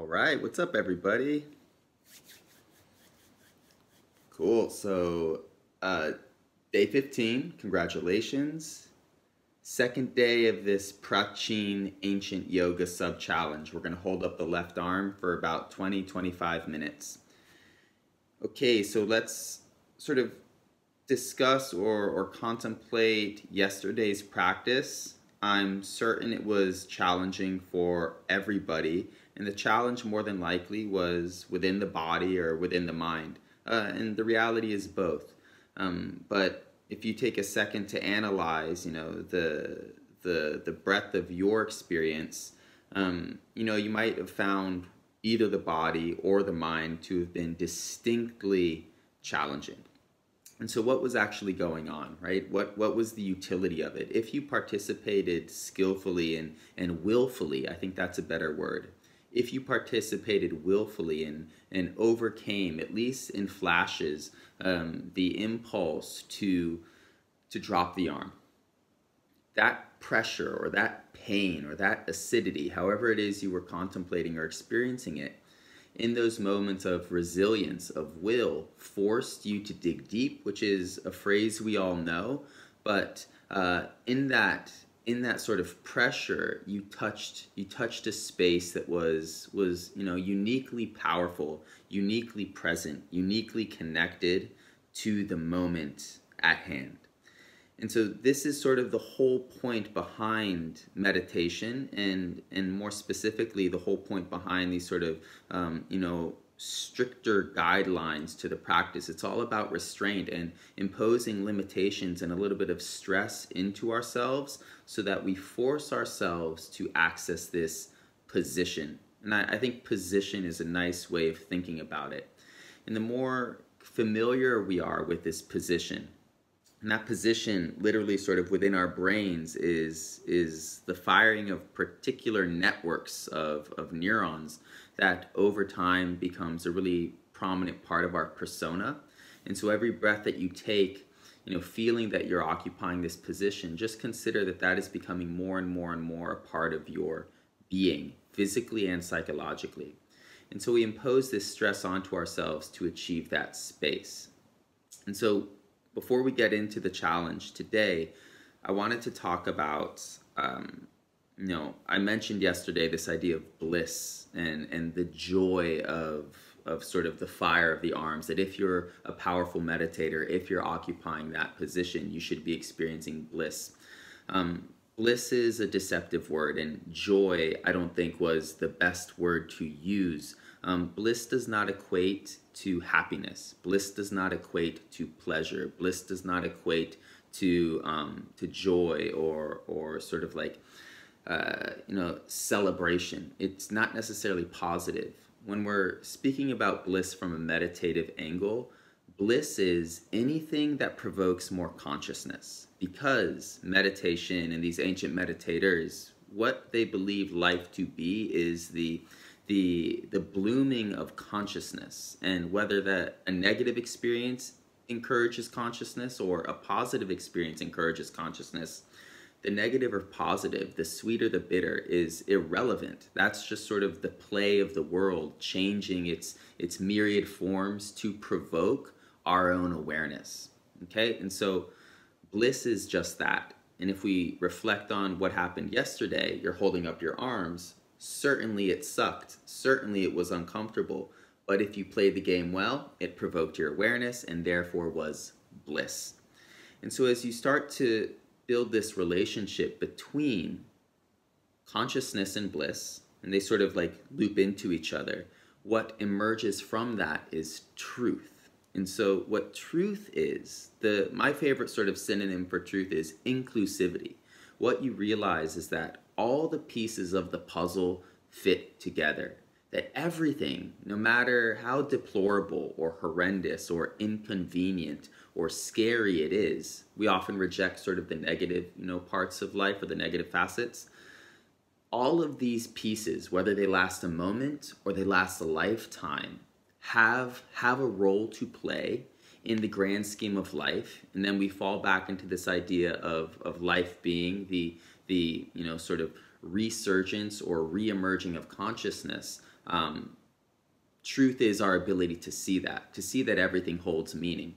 All right, what's up, everybody? Cool. So, uh, day 15, congratulations. Second day of this Prachin ancient yoga sub challenge. We're going to hold up the left arm for about 20-25 minutes. Okay, so let's sort of discuss or contemplate yesterday's practice. I'm certain it was challenging for everybody, and the challenge more than likely was within the body or within the mind. And the reality is both. But if you take a second to analyze, the breadth of your experience, you might have found either the body or the mind to have been distinctly challenging. And so what was actually going on, right? What was the utility of it? If you participated skillfully and willfully, I think that's a better word. If you participated willfully and overcame, at least in flashes, the impulse to drop the arm, that pressure or that pain or that acidity, however it is you were contemplating or experiencing it, in those moments of resilience, of will, forced you to dig deep, which is a phrase we all know, but in that sort of pressure, you touched a space that was uniquely powerful, uniquely present, uniquely connected to the moment at hand. And so this is sort of the whole point behind meditation, and more specifically, the whole point behind these sort of, stricter guidelines to the practice. It's all about restraint and imposing limitations and a little bit of stress into ourselves so that we force ourselves to access this position. And I think position is a nice way of thinking about it. And the more familiar we are with this position, and that position, literally sort of within our brains, is the firing of particular networks of neurons that over time becomes a really prominent part of our persona. And so every breath that you take, feeling that you're occupying this position, just consider that that is becoming more and more and more a part of your being, physically and psychologically. And so we impose this stress onto ourselves to achieve that space. And so before we get into the challenge today, I wanted to talk about, I mentioned yesterday this idea of bliss and the joy of sort of the fire of the arms, that if you're a powerful meditator, if you're occupying that position, you should be experiencing bliss. Bliss is a deceptive word, and joy, I don't think, was the best word to use. Bliss does not equate to happiness. Bliss does not equate to pleasure. Bliss does not equate to joy or sort of like celebration. It's not necessarily positive. When we're speaking about bliss from a meditative angle, bliss is anything that provokes more consciousness, because meditation and these ancient meditators, what they believe life to be is the blooming of consciousness. And whether that a negative experience encourages consciousness or a positive experience encourages consciousness, the negative or positive, the sweet or the bitter, is irrelevant. That's just sort of the play of the world changing its myriad forms to provoke our own awareness. Okay? And so bliss is just that. And if we reflect on what happened yesterday, you're holding up your arms. Certainly it sucked. Certainly it was uncomfortable. But if you played the game well, it provoked your awareness and therefore was bliss. And so as you start to build this relationship between consciousness and bliss, and they sort of like loop into each other, what emerges from that is truth. And so what truth is, my favorite sort of synonym for truth is inclusivity. What you realize is that all the pieces of the puzzle fit together. That everything, no matter how deplorable or horrendous or inconvenient or scary it is, we often reject sort of the negative, parts of life or the negative facets. All of these pieces, whether they last a moment or they last a lifetime, have a role to play in the grand scheme of life. And then we fall back into this idea of life being the sort of resurgence or re-emerging of consciousness Truth is our ability to see that everything holds meaning.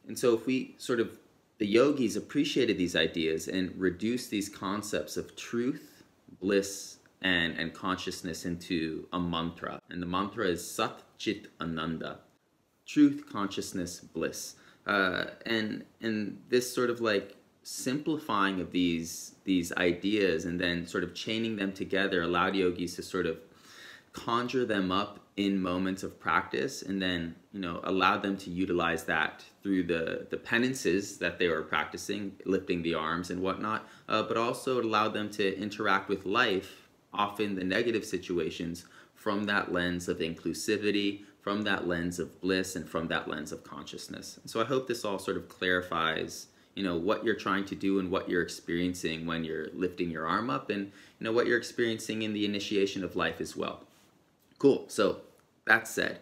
And so if we sort of, the yogis appreciated these ideas and reduced these concepts of truth, bliss, and consciousness into a mantra. And the mantra is Sat Chit Ananda, truth, consciousness, bliss. And this sort of like simplifying of these ideas and then sort of chaining them together allowed yogis to sort of conjure them up in moments of practice, and then allowed them to utilize that through the penances that they were practicing, lifting the arms and whatnot, but also it allowed them to interact with life, often the negative situations, from that lens of inclusivity, from that lens of bliss, and from that lens of consciousness. And so I hope this all sort of clarifies what you're trying to do and what you're experiencing when you're lifting your arm up, and what you're experiencing in the initiation of life as well. Cool. So that said,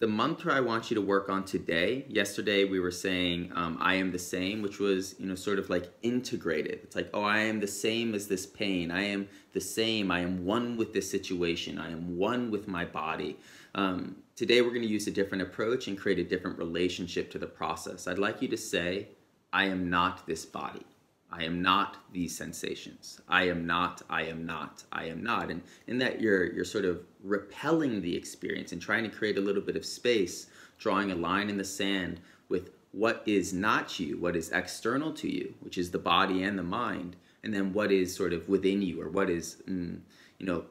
the mantra I want you to work on today, yesterday we were saying I am the same, which was sort of like integrated. It's like, oh, I am the same as this pain. I am the same. I am one with this situation. I am one with my body. Today we're going to use a different approach and create a different relationship to the process. I'd like you to say, I am not this body. I am not these sensations. I am not, I am not, I am not. And in that you're sort of repelling the experience and trying to create a little bit of space, drawing a line in the sand with what is not you, what is external to you, which is the body and the mind, and then what is sort of within you, or what is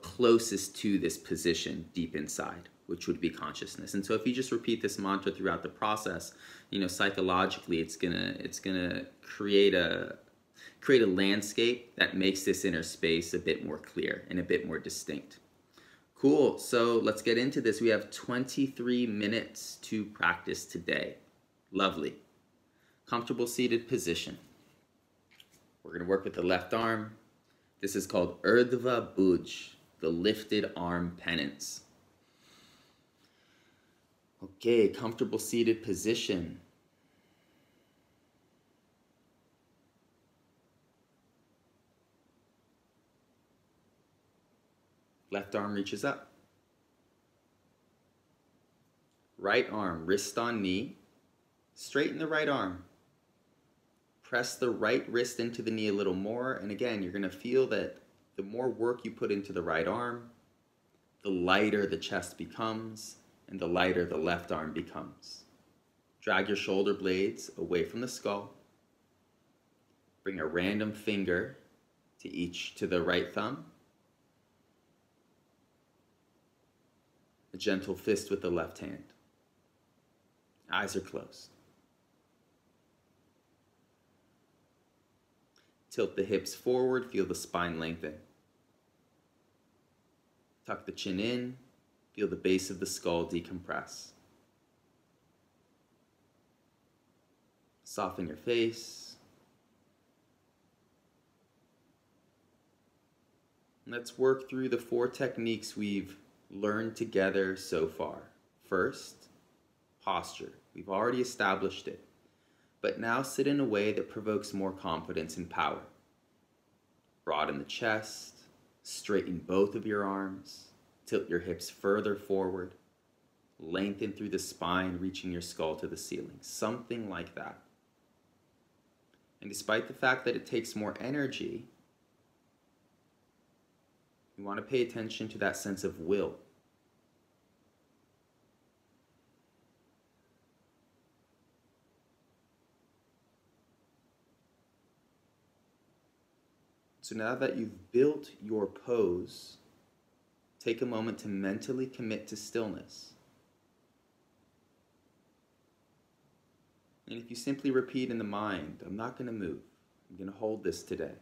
closest to this position deep inside, which would be consciousness. And so if you just repeat this mantra throughout the process, psychologically it's gonna create a landscape that makes this inner space a bit more clear and a bit more distinct. Cool, so let's get into this. We have 23 minutes to practice today. Lovely. Comfortable seated position. We're going to work with the left arm. This is called Urdhva Bhuj, the lifted arm penance. Okay, comfortable seated position. Left arm reaches up. Right arm, wrist on knee. Straighten the right arm. Press the right wrist into the knee a little more. And again, you're going to feel that the more work you put into the right arm, the lighter the chest becomes and the lighter the left arm becomes. Drag your shoulder blades away from the skull. Bring a random finger to the right thumb. A gentle fist with the left hand. Eyes are closed. Tilt the hips forward, feel the spine lengthen. Tuck the chin in, feel the base of the skull decompress. Soften your face. Let's work through the 4 techniques we've learned together so far. First, posture. We've already established it. But now sit in a way that provokes more confidence and power. Broaden the chest, straighten both of your arms, tilt your hips further forward, lengthen through the spine, reaching your skull to the ceiling. Something like that. And despite the fact that it takes more energy, you want to pay attention to that sense of will. So now that you've built your pose, take a moment to mentally commit to stillness. And if you simply repeat in the mind, I'm not going to move. I'm going to hold this today.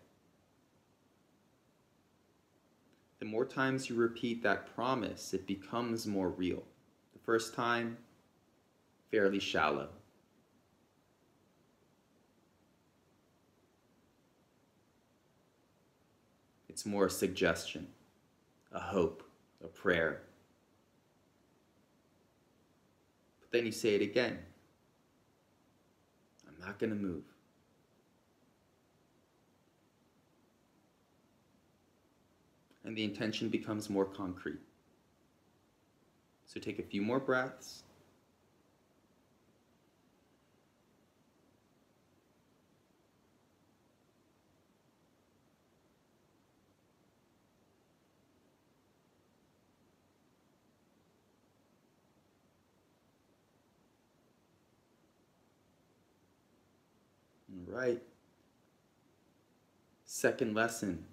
The more times you repeat that promise, it becomes more real. The first time, fairly shallow. It's more a suggestion, a hope, a prayer. But then you say it again. I'm not going to move. And the intention becomes more concrete. So take a few more breaths. All right. Second lesson,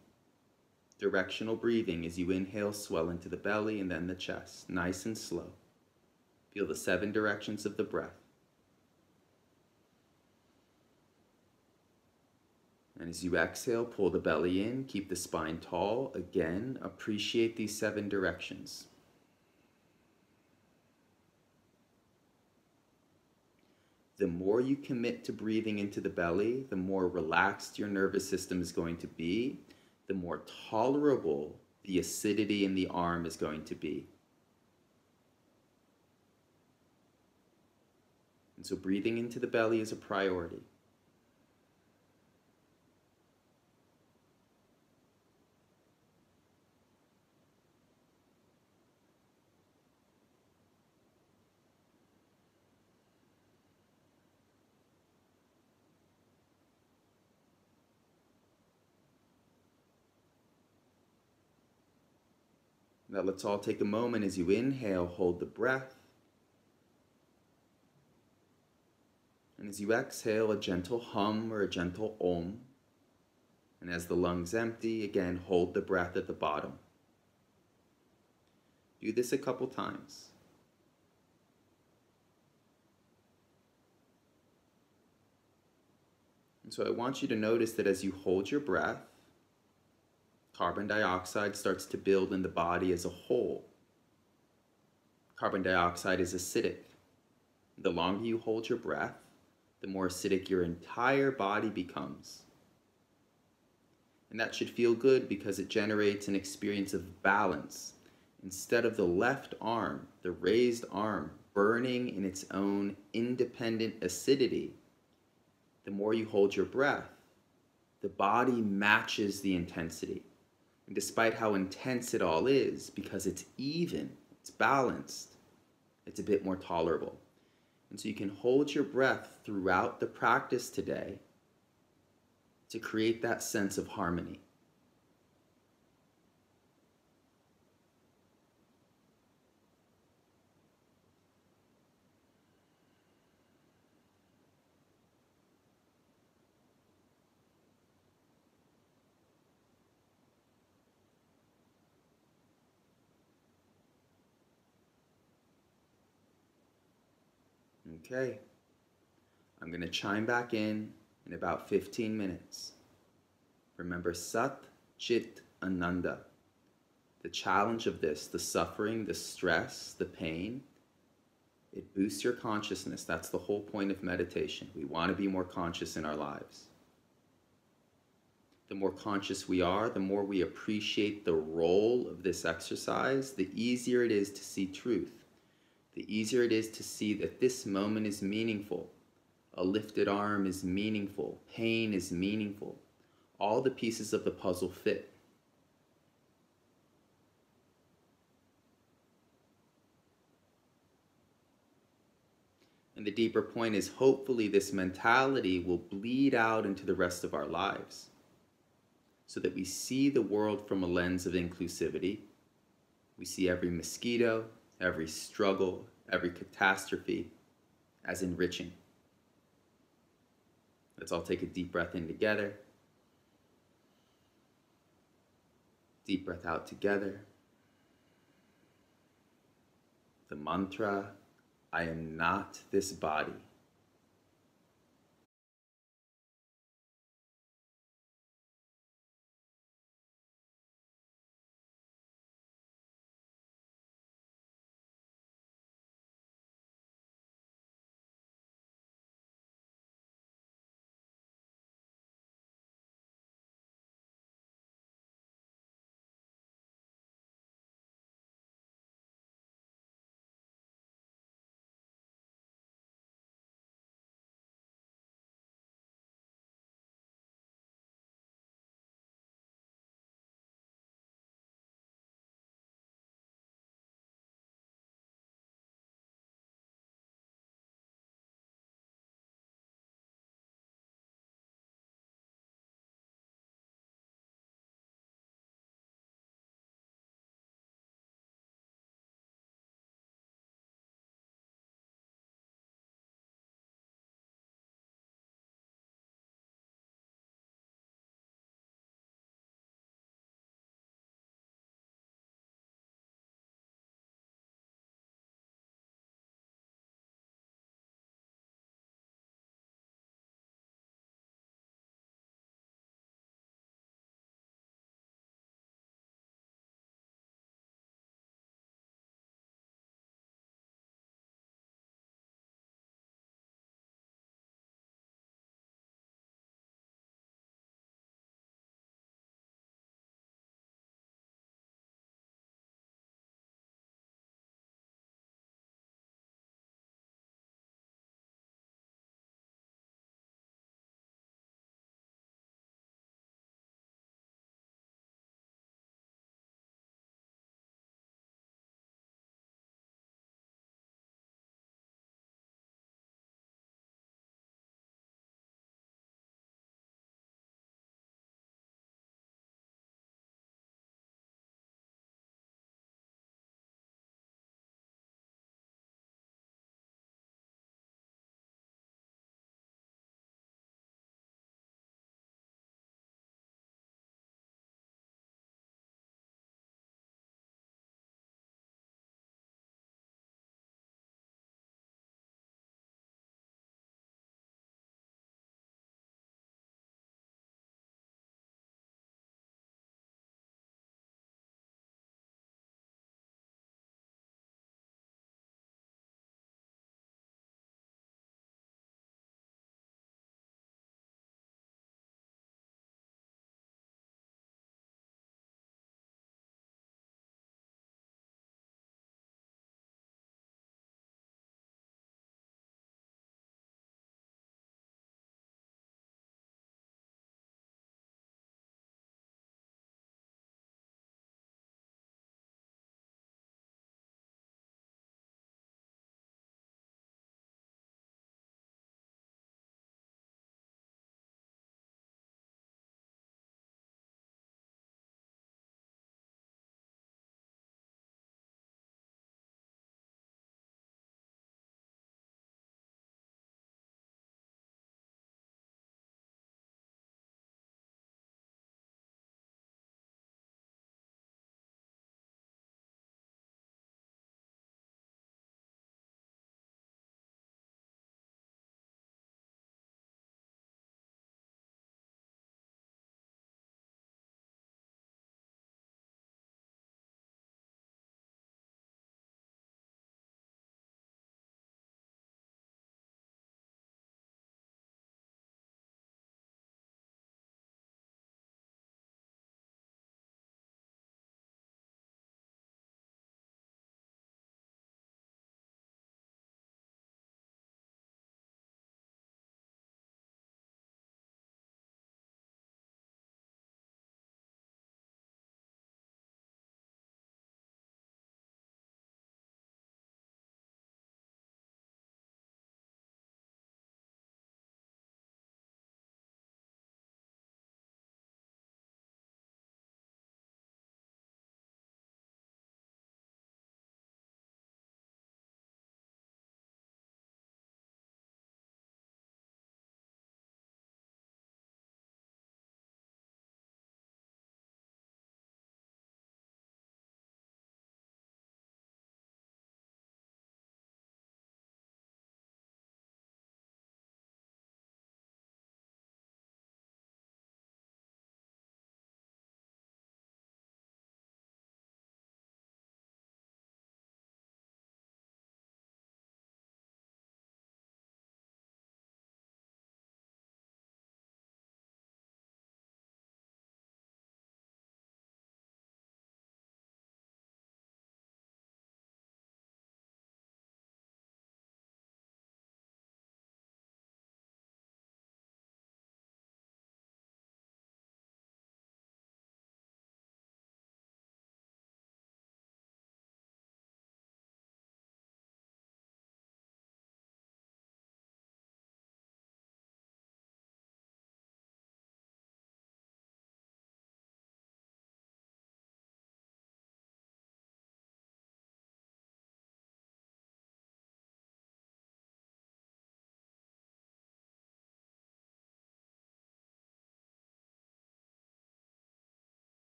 directional breathing. As you inhale, swell into the belly and then the chest, nice and slow. Feel the 7 directions of the breath. And as you exhale, pull the belly in, keep the spine tall. Again, appreciate these 7 directions. The more you commit to breathing into the belly, the more relaxed your nervous system is going to be, the more tolerable the acidity in the arm is going to be. And so breathing into the belly is a priority. Now let's all take a moment. As you inhale, hold the breath. And as you exhale, a gentle hum or a gentle om. And as the lungs empty, again, hold the breath at the bottom. Do this a couple times. And so I want you to notice that as you hold your breath, carbon dioxide starts to build in the body as a whole. Carbon dioxide is acidic. The longer you hold your breath, the more acidic your entire body becomes. And that should feel good because it generates an experience of balance. Instead of the left arm, the raised arm, burning in its own independent acidity, the more you hold your breath, the body matches the intensity. And despite how intense it all is, because it's even, it's balanced, it's a bit more tolerable. And so you can hold your breath throughout the practice today to create that sense of harmony. Okay, I'm going to chime back in about 15 minutes. Remember Sat Chit Ananda. The challenge of this, the suffering, the stress, the pain, it boosts your consciousness. That's the whole point of meditation. We want to be more conscious in our lives. The more conscious we are, the more we appreciate the role of this exercise, the easier it is to see truth. The easier it is to see that this moment is meaningful. A lifted arm is meaningful. Pain is meaningful. All the pieces of the puzzle fit. And the deeper point is hopefully this mentality will bleed out into the rest of our lives so that we see the world from a lens of inclusivity. We see every mosquito, every struggle, every catastrophe as enriching. Let's all take a deep breath in together. Deep breath out together. The mantra, I am not this body.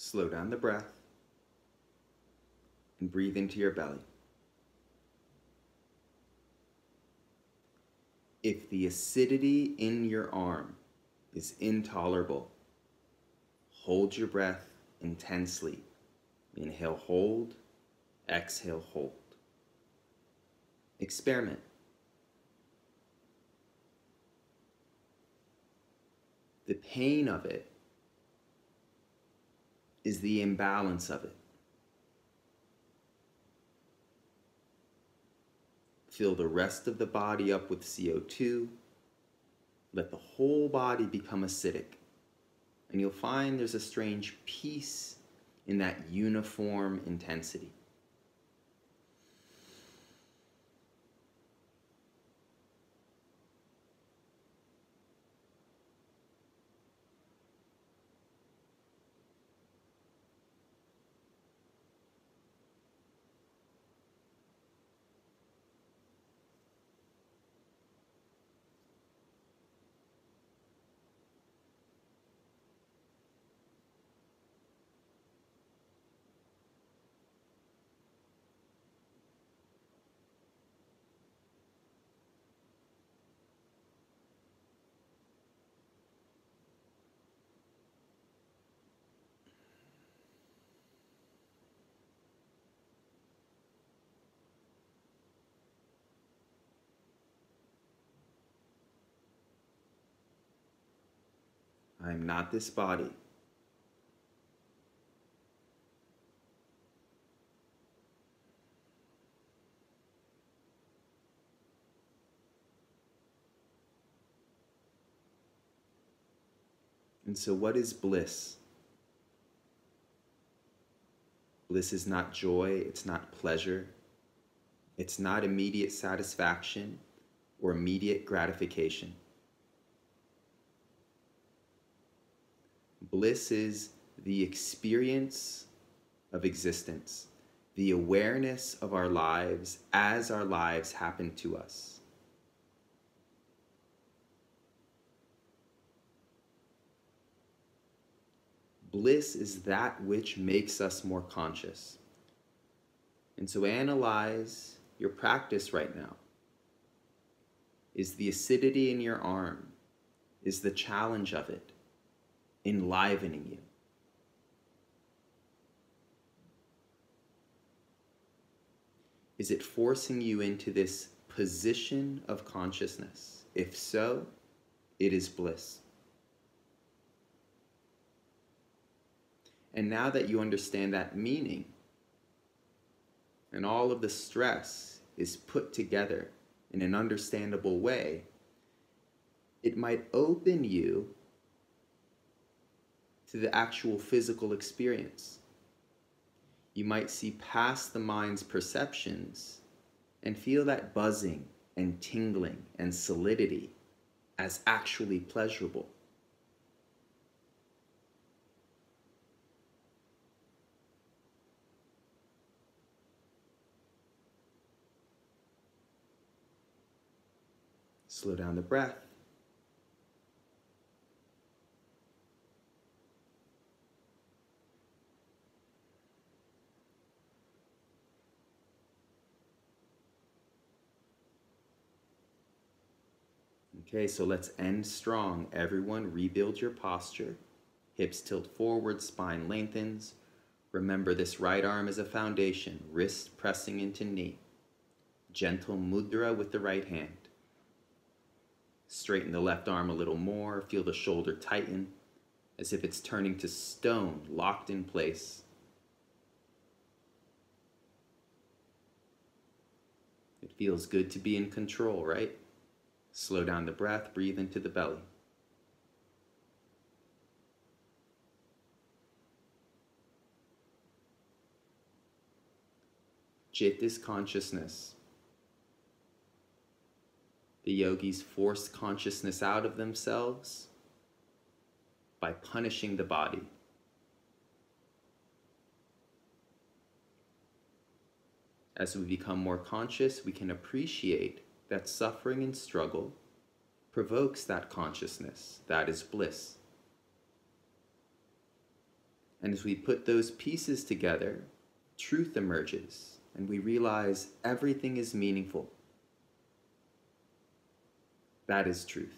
Slow down the breath and breathe into your belly. If the acidity in your arm is intolerable, hold your breath intensely. Inhale, hold. Exhale, hold. Experiment. The pain of it is the imbalance of it. Fill the rest of the body up with CO2. Let the whole body become acidic. And you'll find there's a strange peace in that uniform intensity. I am not this body. And so what is bliss? Bliss is not joy, it's not pleasure, it's not immediate satisfaction or immediate gratification. Bliss is the experience of existence, the awareness of our lives as our lives happen to us. Bliss is that which makes us more conscious. And so analyze your practice right now. Is the acidity in your arm, is the challenge of it enlivening you? Is it forcing you into this position of consciousness? If so, it is bliss. And now that you understand that meaning, and all of the stress is put together in an understandable way, it might open you to the actual physical experience. You might see past the mind's perceptions and feel that buzzing and tingling and solidity as actually pleasurable. Slow down the breath. Okay, so let's end strong. Everyone, rebuild your posture. Hips tilt forward, spine lengthens. Remember, this right arm is a foundation, wrist pressing into knee. Gentle mudra with the right hand. Straighten the left arm a little more. Feel the shoulder tighten, as if it's turning to stone, locked in place. It feels good to be in control, right? Slow down the breath, breathe into the belly. Chit is consciousness. The yogis force consciousness out of themselves by punishing the body. As we become more conscious, we can appreciate that suffering and struggle provokes that consciousness. That is bliss. And as we put those pieces together, truth emerges, and we realize everything is meaningful. That is truth.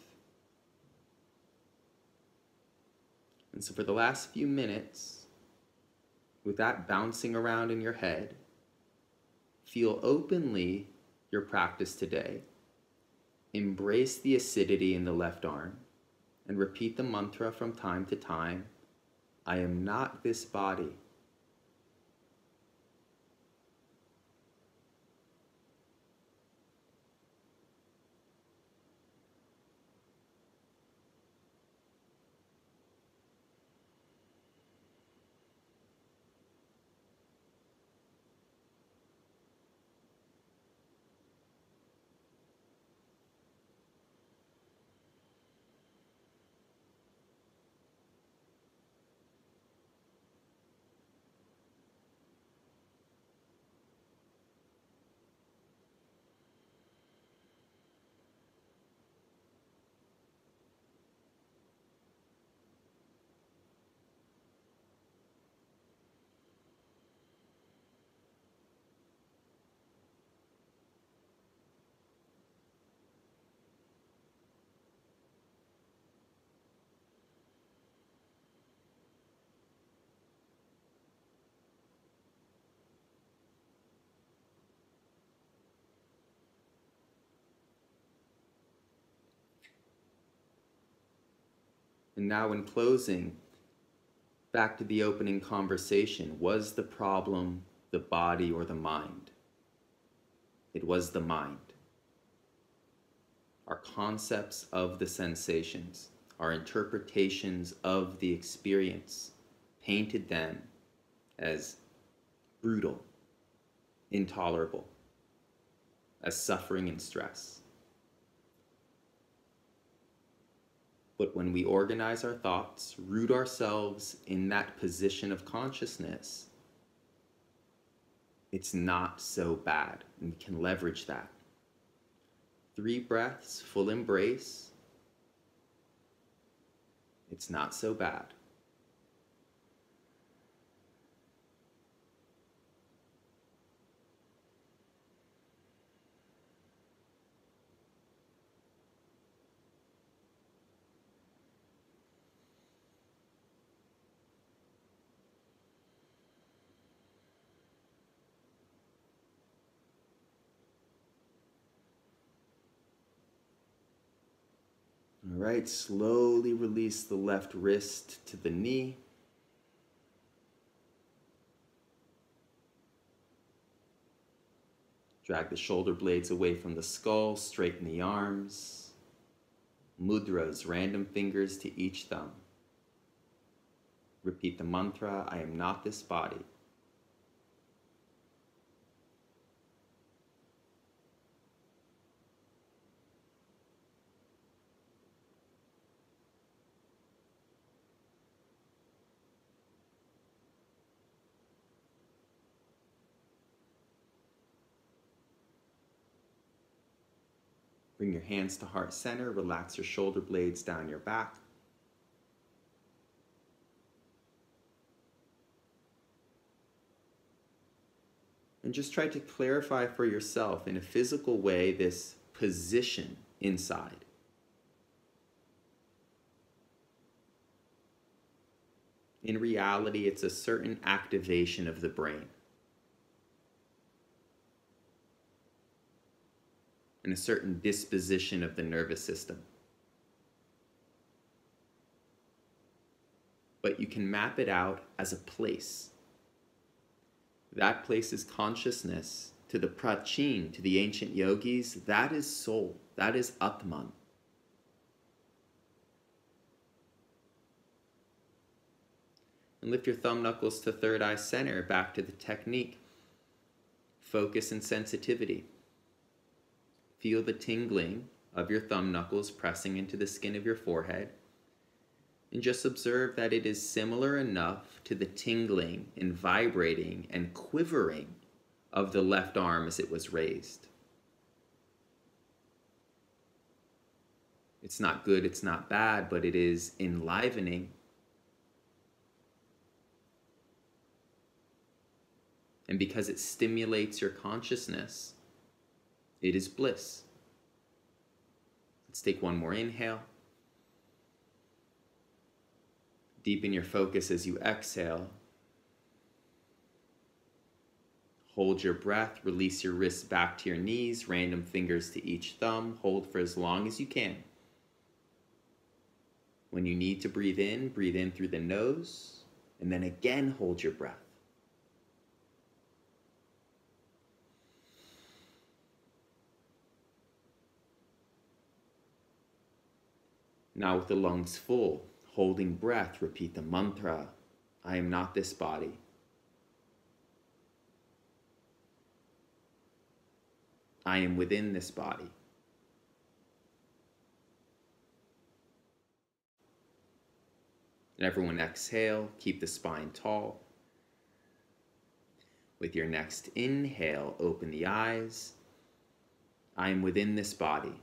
And so for the last few minutes, with that bouncing around in your head, feel openly your practice today. Embrace the acidity in the left arm and repeat the mantra from time to time. I am not this body. And now, in closing, back to the opening conversation, was the problem the body or the mind? It was the mind. Our concepts of the sensations, our interpretations of the experience, painted them as brutal, intolerable, as suffering and stress. But when we organize our thoughts, root ourselves in that position of consciousness, it's not so bad, and we can leverage that. 3 breaths, full embrace. It's not so bad. All right, slowly release the left wrist to the knee. Drag the shoulder blades away from the skull, straighten the arms. Mudras, random fingers to each thumb. Repeat the mantra, I am not this body. Bring your hands to heart center, relax your shoulder blades down your back. And just try to clarify for yourself in a physical way this position inside. In reality, it's a certain activation of the brain and a certain disposition of the nervous system. But you can map it out as a place. That place is consciousness. To the Prachin, to the ancient yogis, that is soul, that is Atman. And lift your thumb knuckles to third eye center, back to the technique. Focus and sensitivity. Feel the tingling of your thumb knuckles pressing into the skin of your forehead. And just observe that it is similar enough to the tingling and vibrating and quivering of the left arm as it was raised. It's not good, it's not bad, but it is enlivening. And because it stimulates your consciousness, it is bliss. Let's take one more inhale. Deepen your focus as you exhale. Hold your breath, release your wrists back to your knees, random fingers to each thumb. Hold for as long as you can. When you need to breathe in through the nose, and then again hold your breath. Now with the lungs full, holding breath, repeat the mantra, I am not this body. I am within this body. And everyone exhale, keep the spine tall. With your next inhale, open the eyes. I am within this body.